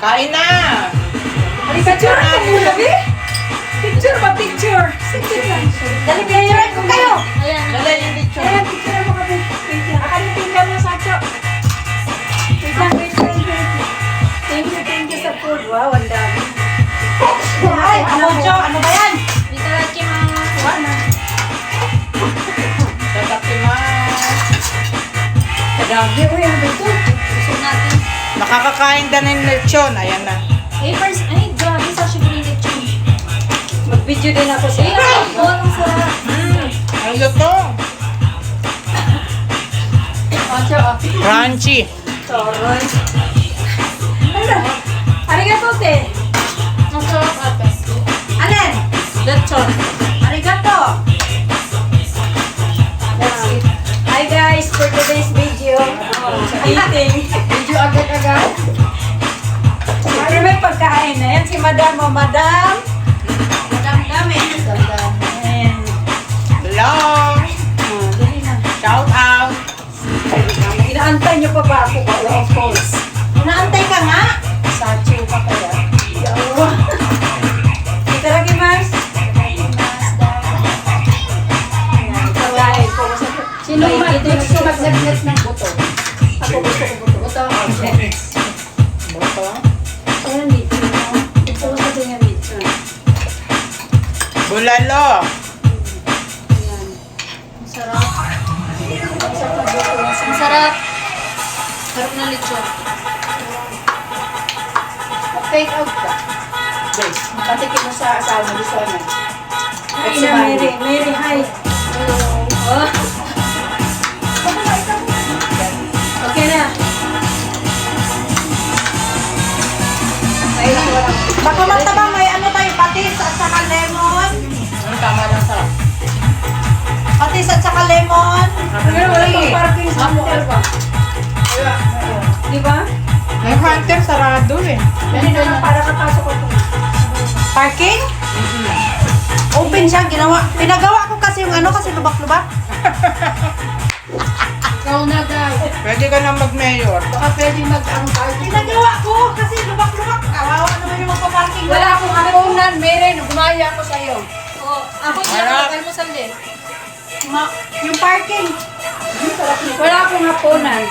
Kain na! Picture ako muna, be. Picture ba? Picture. Sige lang. Dali, picture ko kayo. Ayan. Dala yung picture. Ayan, picture mo kami. Akalipin ka mo sa acho. Wait lang, wait. Thank you sa food. Wow, ang dami. Ay, ano ba yan? Itadakimasu. Wala. Tatakimasu. Kadami, uy, ano ba ito? Gusto natin. Nakakakain na ng lechon. Ayan na. First, ay, grabe sa sugar lechon. Mag-video din ako sa Walang sarap. Ang luto. acho. Crunchy. Sorry. Ano? Arigato, te. Masarap ate. Alin? Lechon. Arigato. That's it. Hi guys, for today's video, eating. Video agad-agad. Siyempre may pagkain na yan. Si Madam o Madam. Madam-dami. Ayan. Hello. Dali na. Shout out. Inaantay niyo pa ba ako? Wala, of course. Inaantay ka nga? Sacho ka kaya. Yawa. Itadakimasu. Sino gusto magnagnas ng buto? Ako gusto ko buto. Buto. Buto. Ayan, dito. Ito ko sa kanya dito. Bulalo. Ayan. Masarap. Masarap na buto. Masarap. Sarap na lechon. Mag-take out ka. Yes. Patikin mo sa asawa mo sana. Ay, Ay, na, Mary, hi. Hello. Oh. Okay na. Ay, wala. Baka matabang may ano tayo, patis at saka lemon. Tama lang sa. Patis at saka lemon. Pero wala pang parking sa hotel ba? Di ba? May hunter sarado eh. Dali na para kapasok ko. Parking? Open siya, ginawa. Pinagawa ko kasi yung ano, kasi lubak-lubak. Ikaw na daw. Pwede ka na mag-mayor. Baka pwede mag-parking. Pinagawa ko kasi lubak-lubak. Kawawa naman yung magpa-parking. Wala akong hapunan, Meren. Gumaya ako sa'yo. Oo. Ako dyan, Harap. mag-almusal din. Yung parking. Wala akong hapunan.